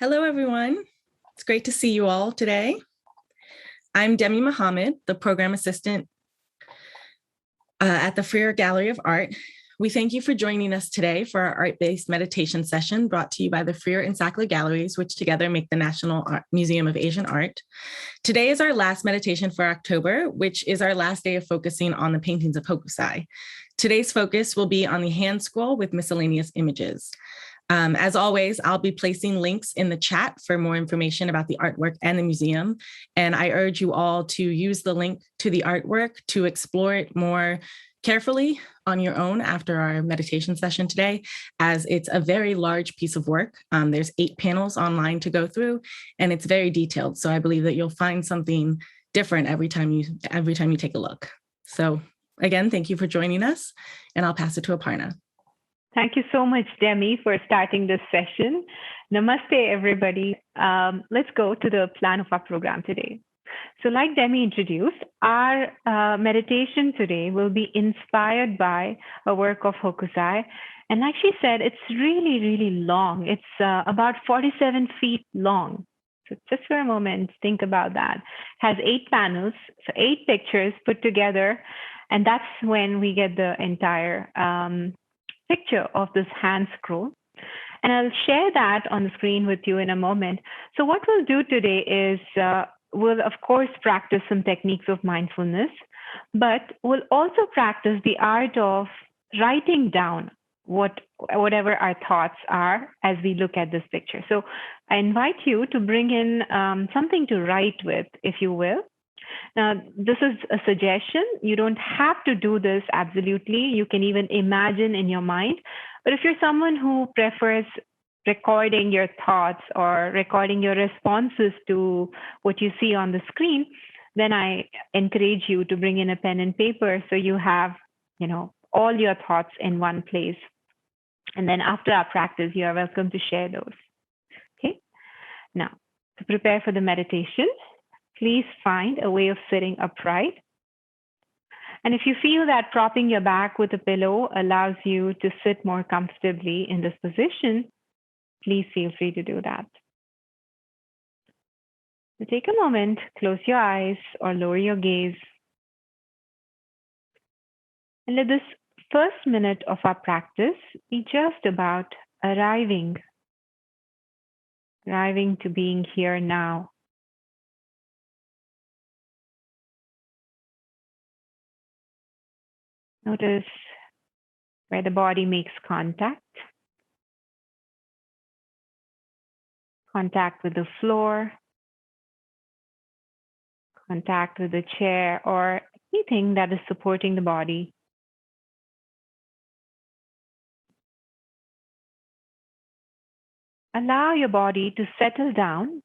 Hello, everyone. It's great to see you all today. I'm Demi Mohammed, the program assistant at the Freer Gallery of Art. We thank you for joining us today for our art-based meditation session brought to you by the Freer and Sackler Galleries, which together make the National Museum of Asian Art. Today is our last meditation for October, which is our last day of focusing on the paintings of Hokusai. Today's focus will be on the Handscroll with miscellaneous images. As always, I'll be placing links in the chat for more information about the artwork and the museum. And I urge you all to use the link to the artwork to explore it more carefully on your own after our meditation session today, as it's a very large piece of work. There's 8 panels online to go through, and it's very detailed. So I believe that you'll find something different every time you take a look. So again, thank you for joining us, and I'll pass it to Aparna. Thank you so much, Demi, for starting this session. Namaste, everybody. Let's go to the plan of our program today. So like Demi introduced, our meditation today will be inspired by a work of Hokusai. And like she said, it's really, really long. It's about 47 feet long. So just for a moment, think about that. Has 8 panels, so 8 pictures put together. And that's when we get the entire picture of this hand scroll. And I'll share that on the screen with you in a moment. So what we'll do today is we'll, of course, practice some techniques of mindfulness, but we'll also practice the art of writing down whatever our thoughts are as we look at this picture. So I invite you to bring in something to write with, if you will. Now, this is a suggestion. You don't have to do this absolutely. You can even imagine in your mind. But if you're someone who prefers recording your thoughts or recording your responses to what you see on the screen, then I encourage you to bring in a pen and paper so you have, all your thoughts in one place. And then after our practice, you are welcome to share those. Okay. Now, to prepare for the meditation, please find a way of sitting upright. And if you feel that propping your back with a pillow allows you to sit more comfortably in this position, please feel free to do that. So take a moment, close your eyes or lower your gaze. And let this first minute of our practice be just about arriving to being here now. Notice where the body makes contact with the floor, contact with the chair, or anything that is supporting the body. Allow your body to settle down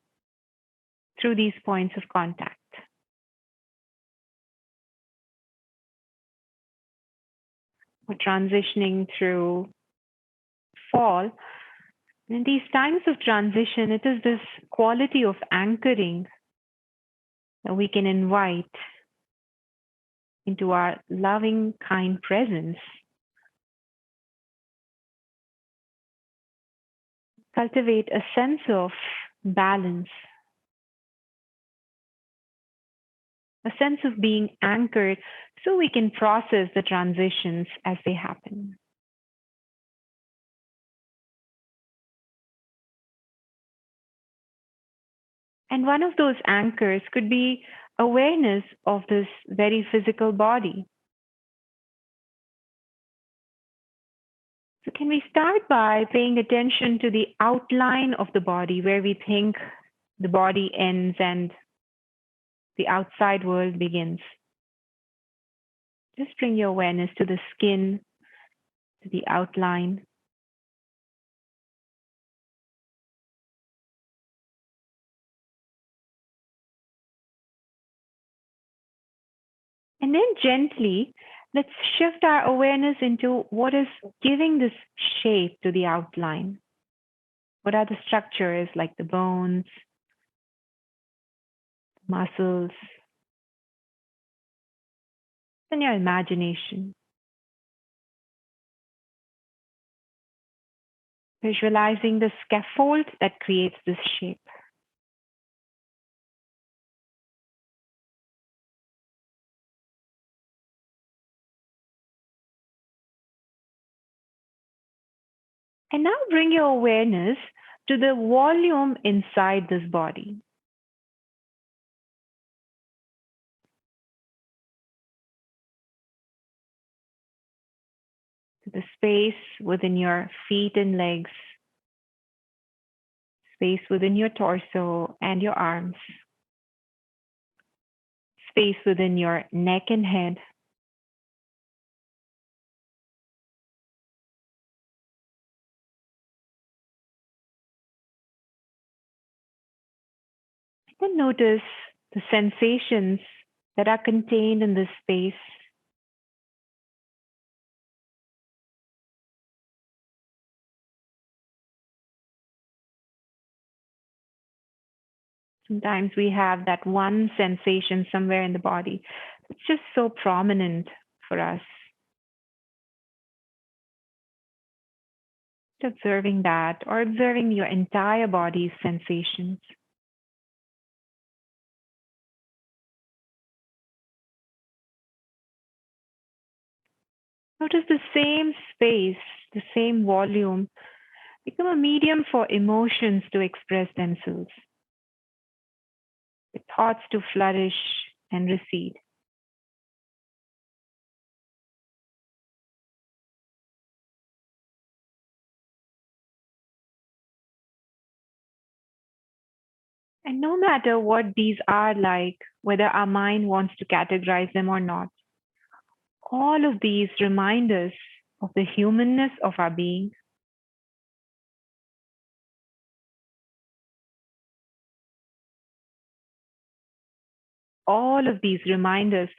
through these points of contact. We're transitioning through fall. And in these times of transition, it is this quality of anchoring that we can invite into our loving, kind presence. Cultivate a sense of balance, a sense of being anchored so we can process the transitions as they happen. And one of those anchors could be awareness of this very physical body. So can we start by paying attention to the outline of the body, where we think the body ends and the outside world begins? Just bring your awareness to the skin, to the outline. And then gently, let's shift our awareness into what is giving this shape to the outline. What are the structures like the bones, muscles, and your imagination? visualizing the scaffold that creates this shape. And now bring your awareness to the volume inside this body. To the space within your feet and legs, space within your torso and your arms, space within your neck and head. Then notice the sensations that are contained in this space. Sometimes we have that one sensation somewhere in the body. It's just so prominent for us. Observing that, or observing your entire body's sensations. Notice the same space, the same volume, become a medium for emotions to express themselves, with thoughts to flourish and recede. And no matter what these are like, whether our mind wants to categorize them or not, all of these remind us of the humanness of our being. All of these remind us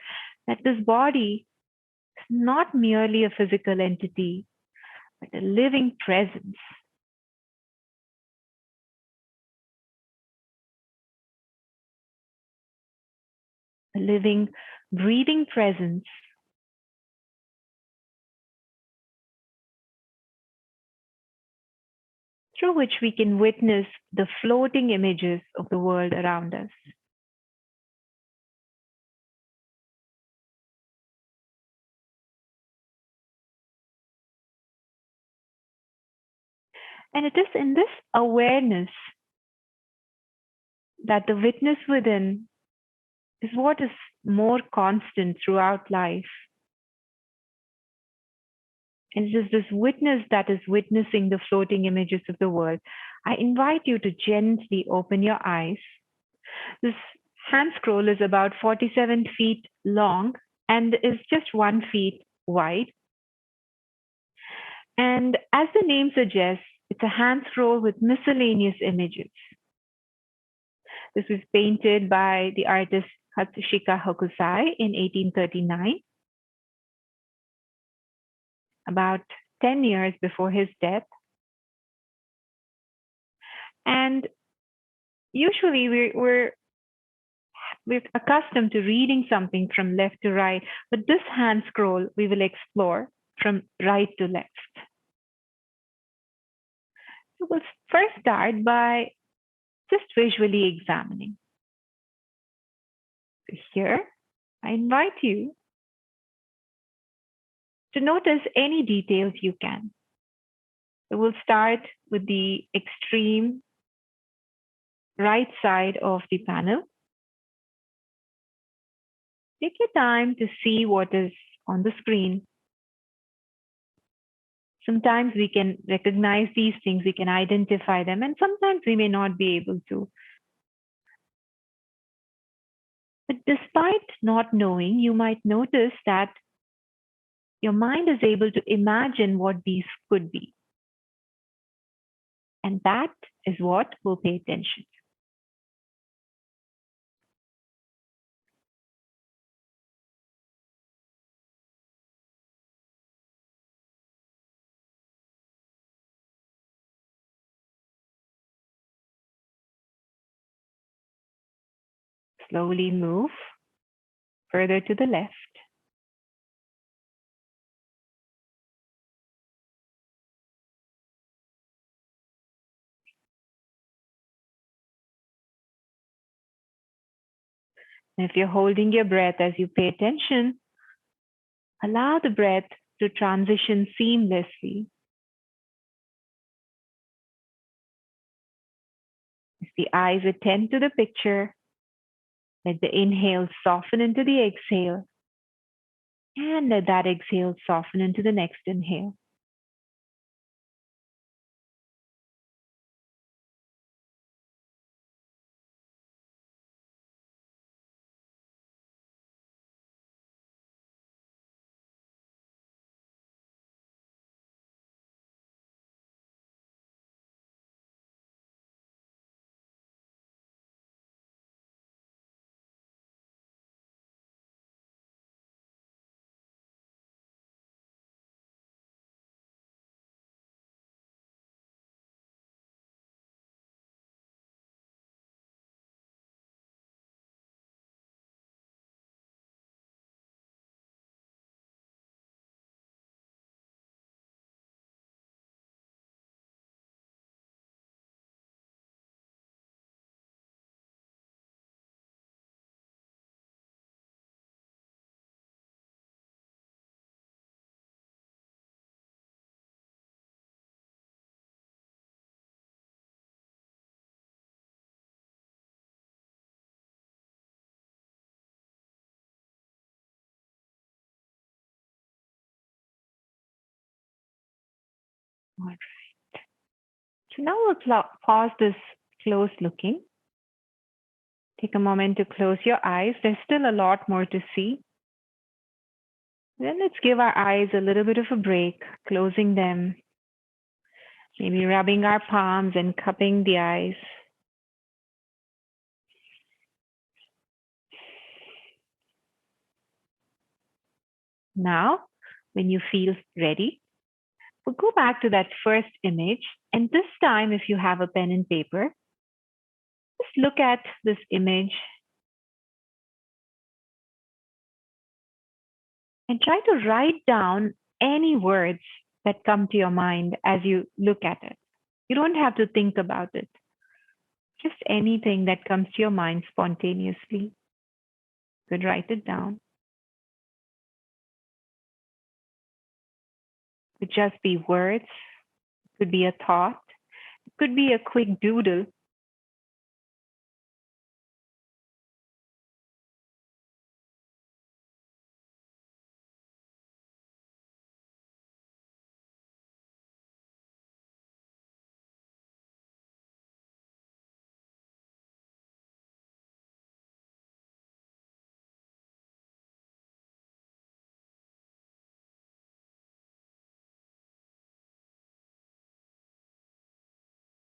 that this body is not merely a physical entity, but a living presence. A living, breathing presence through which we can witness the floating images of the world around us. And it is in this awareness that the witness within is what is more constant throughout life. And it is this witness that is witnessing the floating images of the world. I invite you to gently open your eyes. This Handscroll is about 47 feet long and is just 1 feet wide. And as the name suggests, it's a Handscroll with miscellaneous images. This was painted by the artist Hatsushika Hokusai in 1839, about 10 years before his death. And usually we're accustomed to reading something from left to right, but this Handscroll we will explore from right to left. So we'll first start by just visually examining. So here, I invite you to notice any details you can. So we'll start with the extreme right side of the panel. Take your time to see what is on the screen. Sometimes we can recognize these things, we can identify them, and sometimes we may not be able to. But despite not knowing, you might notice that your mind is able to imagine what these could be. And that is what we'll pay attention to. Slowly move further to the left. And if you're holding your breath as you pay attention, allow the breath to transition seamlessly. As the eyes attend to the picture, let the inhale soften into the exhale, and let that exhale soften into the next inhale. All right. So now we'll pause this close looking. Take a moment to close your eyes. There's still a lot more to see. Then let's give our eyes a little bit of a break, closing them, maybe rubbing our palms and cupping the eyes. Now, when you feel ready, we'll go back to that first image. And this time, if you have a pen and paper, just look at this image and try to write down any words that come to your mind as you look at it. You don't have to think about it. Just anything that comes to your mind spontaneously. You could write it down. It could just be words. It could be a thought. It could be a quick doodle.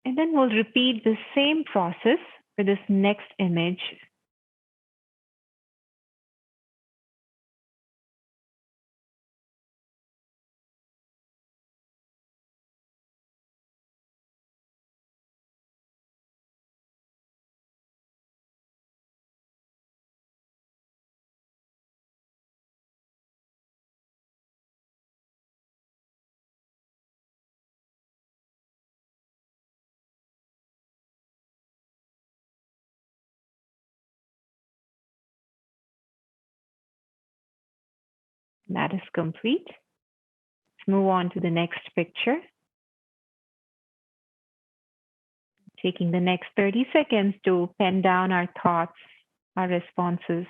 And then we'll repeat the same process for this next image. That is complete. Let's move on to the next picture. Taking the next 30 seconds to pen down our thoughts, our responses.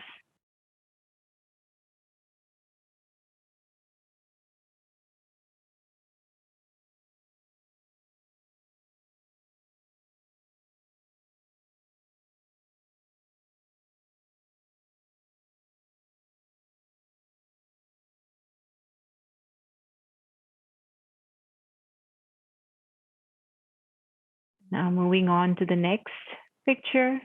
Now moving on to the next picture.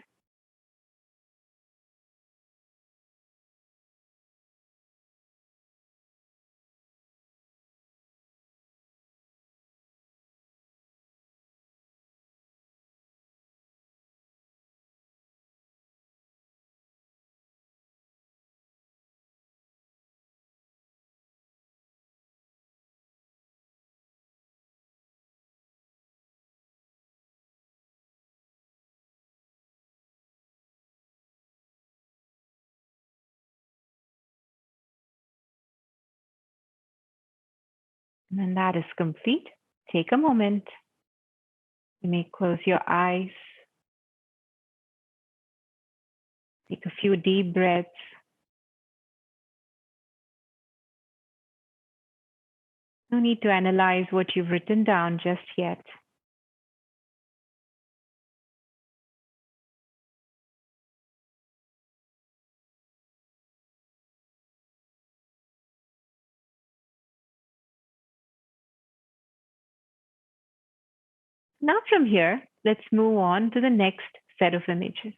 And when that is complete, take a moment. You may close your eyes. Take a few deep breaths. No need to analyze what you've written down just yet. Now from here, let's move on to the next set of images.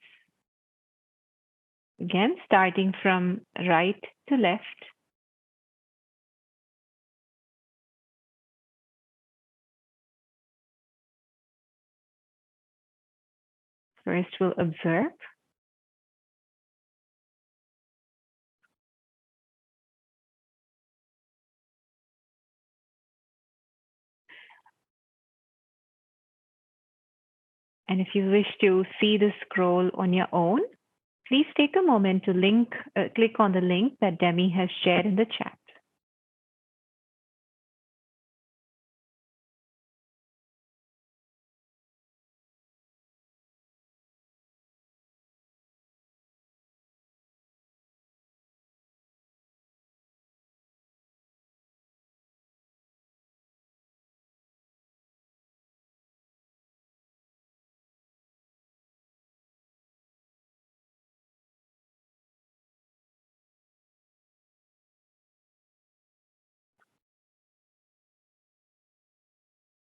Again, starting from right to left. First, we'll observe. And if you wish to see the scroll on your own, please take a moment to click on the link that Demi has shared in the chat.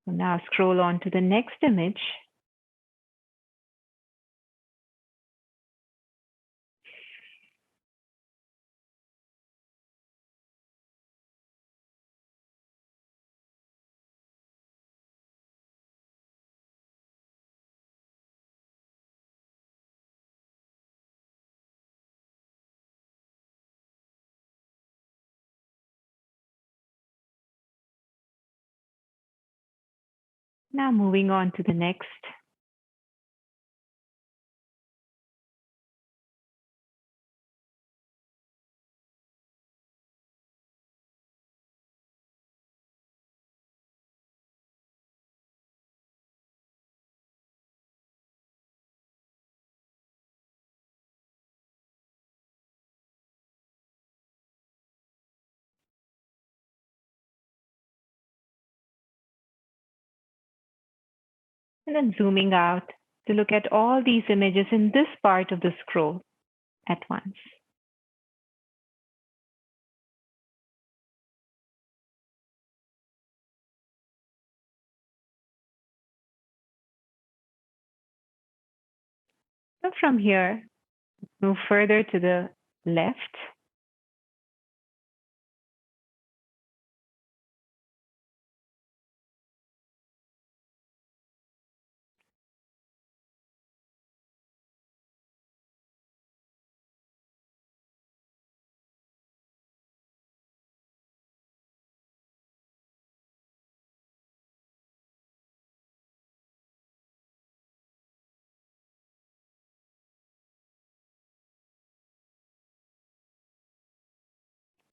So now scroll on to the next image. Now moving on to the next. And then zooming out to look at all these images in this part of the scroll at once. So from here, move further to the left.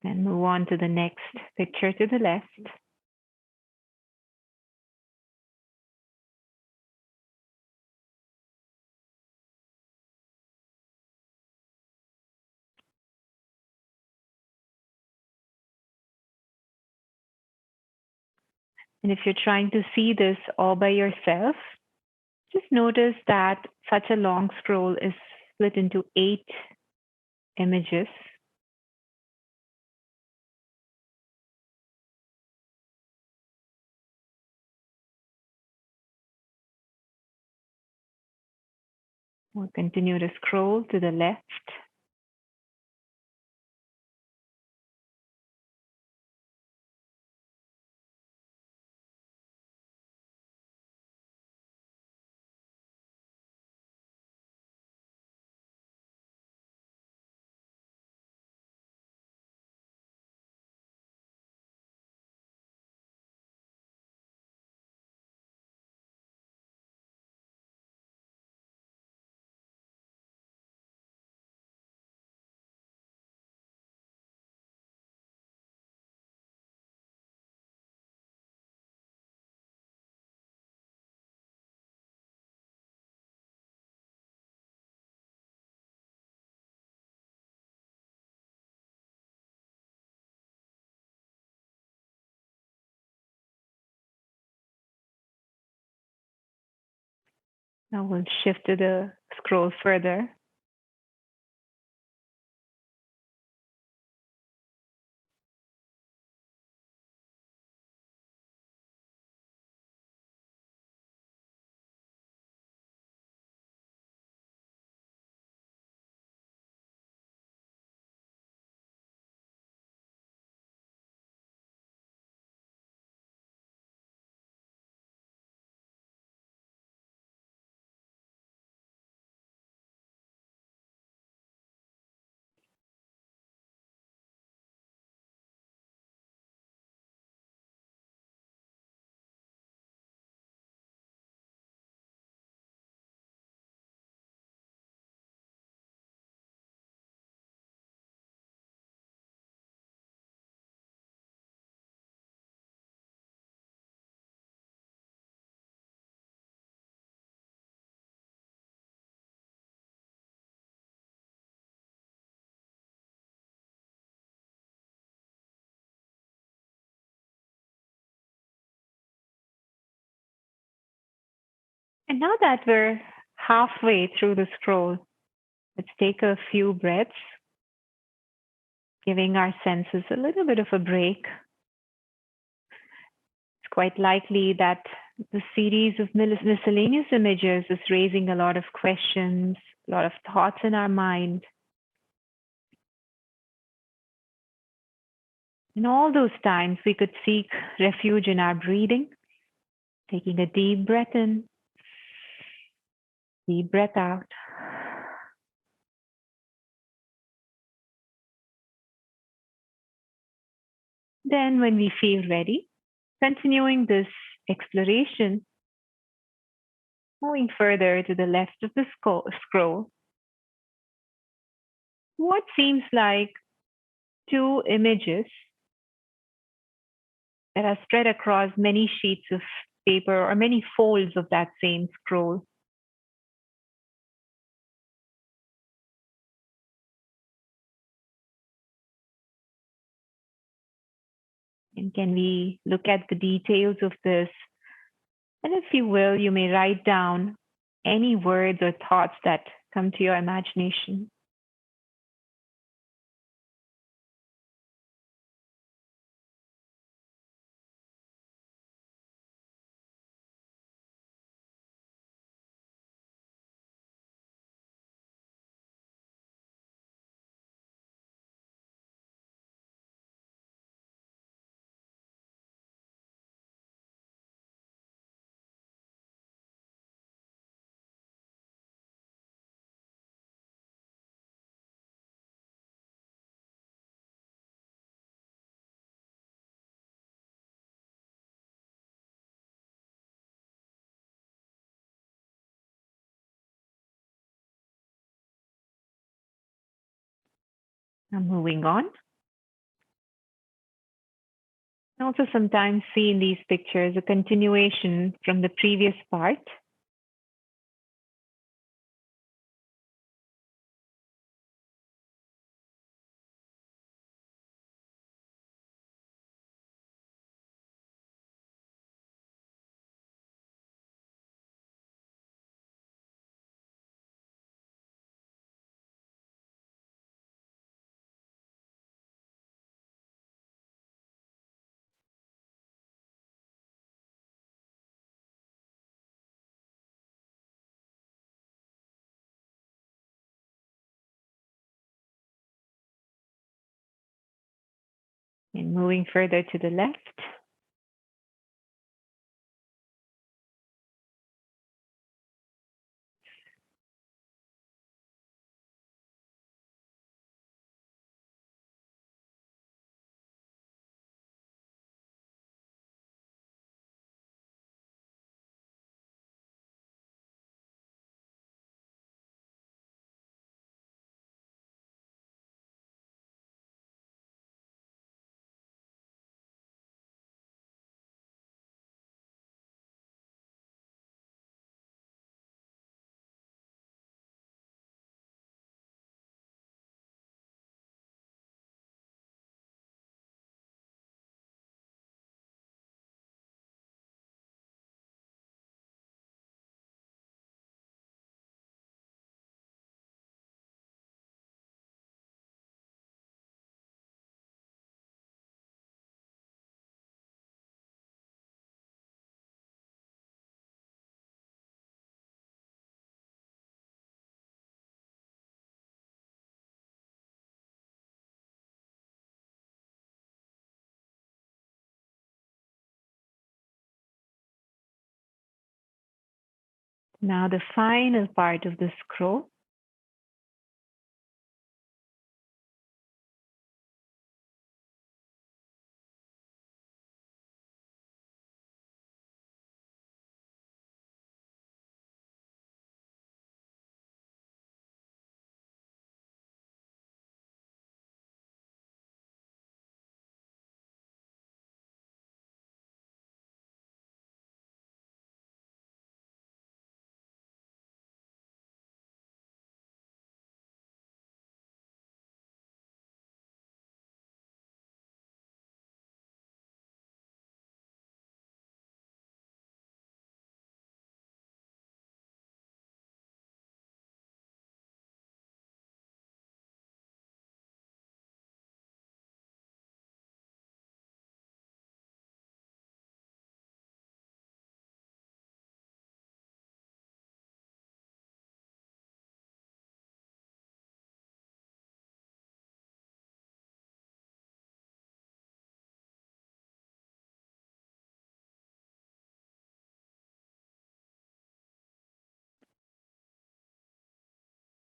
Then move on to the next picture to the left. And if you're trying to see this all by yourself, just notice that such a long scroll is split into 8 images. We'll continue to scroll to the left. Now we'll shift to the scroll further. And now that we're halfway through the scroll, let's take a few breaths, giving our senses a little bit of a break. It's quite likely that the series of miscellaneous images is raising a lot of questions, a lot of thoughts in our mind. In all those times, we could seek refuge in our breathing, taking a deep breath in, deep breath out. Then, when we feel ready, continuing this exploration, moving further to the left of the scroll, what seems like two images that are spread across many sheets of paper or many folds of that same scroll. And can we look at the details of this? And if you will, you may write down any words or thoughts that come to your imagination. Now moving on. I also sometimes see in these pictures a continuation from the previous part. And moving further to the left. Now the final part of the scroll.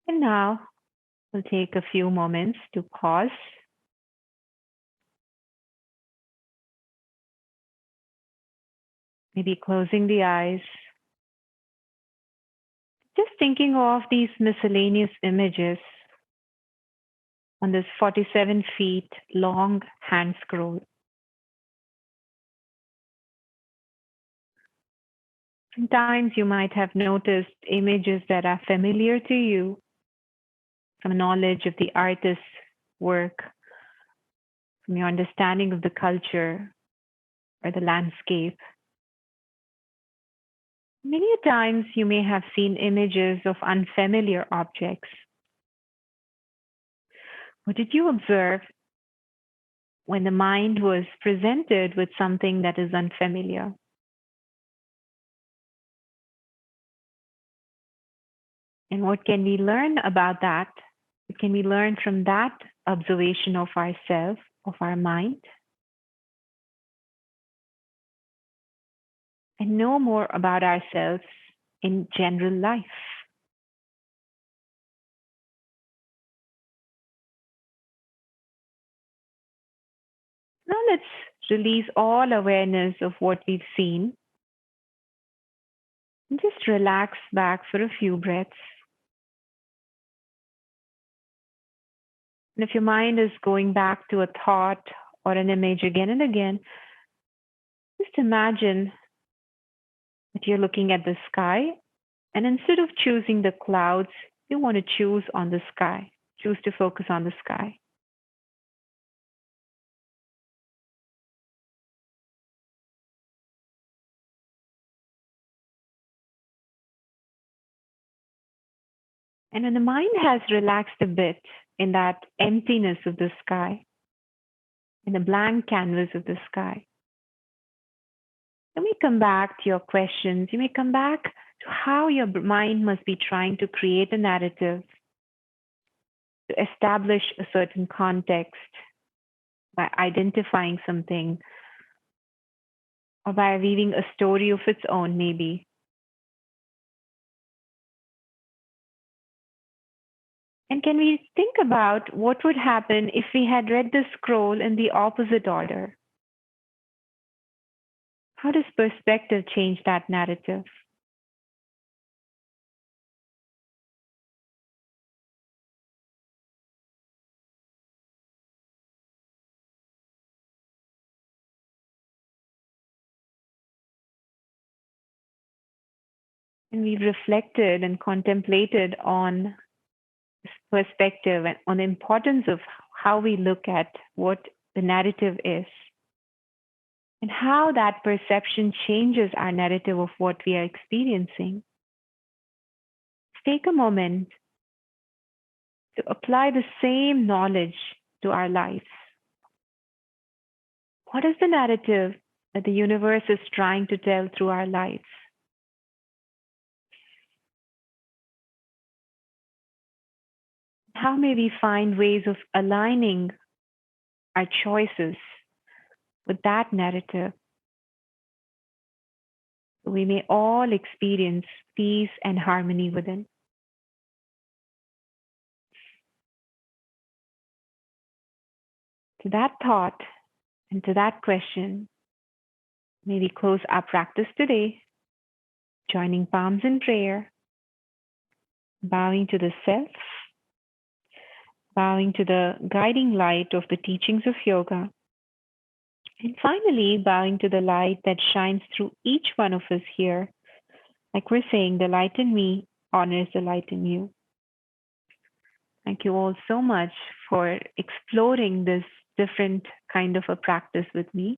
And now we'll take a few moments to pause. Maybe closing the eyes. Just thinking of these miscellaneous images on this 47 feet long hand scroll. Sometimes you might have noticed images that are familiar to you, some knowledge of the artist's work, from your understanding of the culture or the landscape. Many a times you may have seen images of unfamiliar objects. What did you observe when the mind was presented with something that is unfamiliar? And what can we learn about that? What can we learn from that observation of ourselves, of our mind? And know more about ourselves in general life. Now let's release all awareness of what we've seen and just relax back for a few breaths. And if your mind is going back to a thought or an image again and again, just imagine that you're looking at the sky, and instead of choosing the clouds, you want to choose on the sky, choose to focus on the sky. And when the mind has relaxed a bit in that emptiness of the sky, in the blank canvas of the sky, you may come back to your questions. You may come back to how your mind must be trying to create a narrative, to establish a certain context by identifying something or by weaving a story of its own, maybe. And can we think about what would happen if we had read the scroll in the opposite order? How does perspective change that narrative? And we've reflected and contemplated on perspective and on the importance of how we look at what the narrative is and how that perception changes our narrative of what we are experiencing. Take a moment to apply the same knowledge to our lives. What is the narrative that the universe is trying to tell through our lives? How may we find ways of aligning our choices with that narrative, we may all experience peace and harmony within. To that thought and to that question, may we close our practice today, joining palms in prayer, bowing to the self, bowing to the guiding light of the teachings of yoga, and finally bowing to the light that shines through each one of us here. Like we're saying, the light in me honors the light in you. Thank you all so much for exploring this different kind of a practice with me.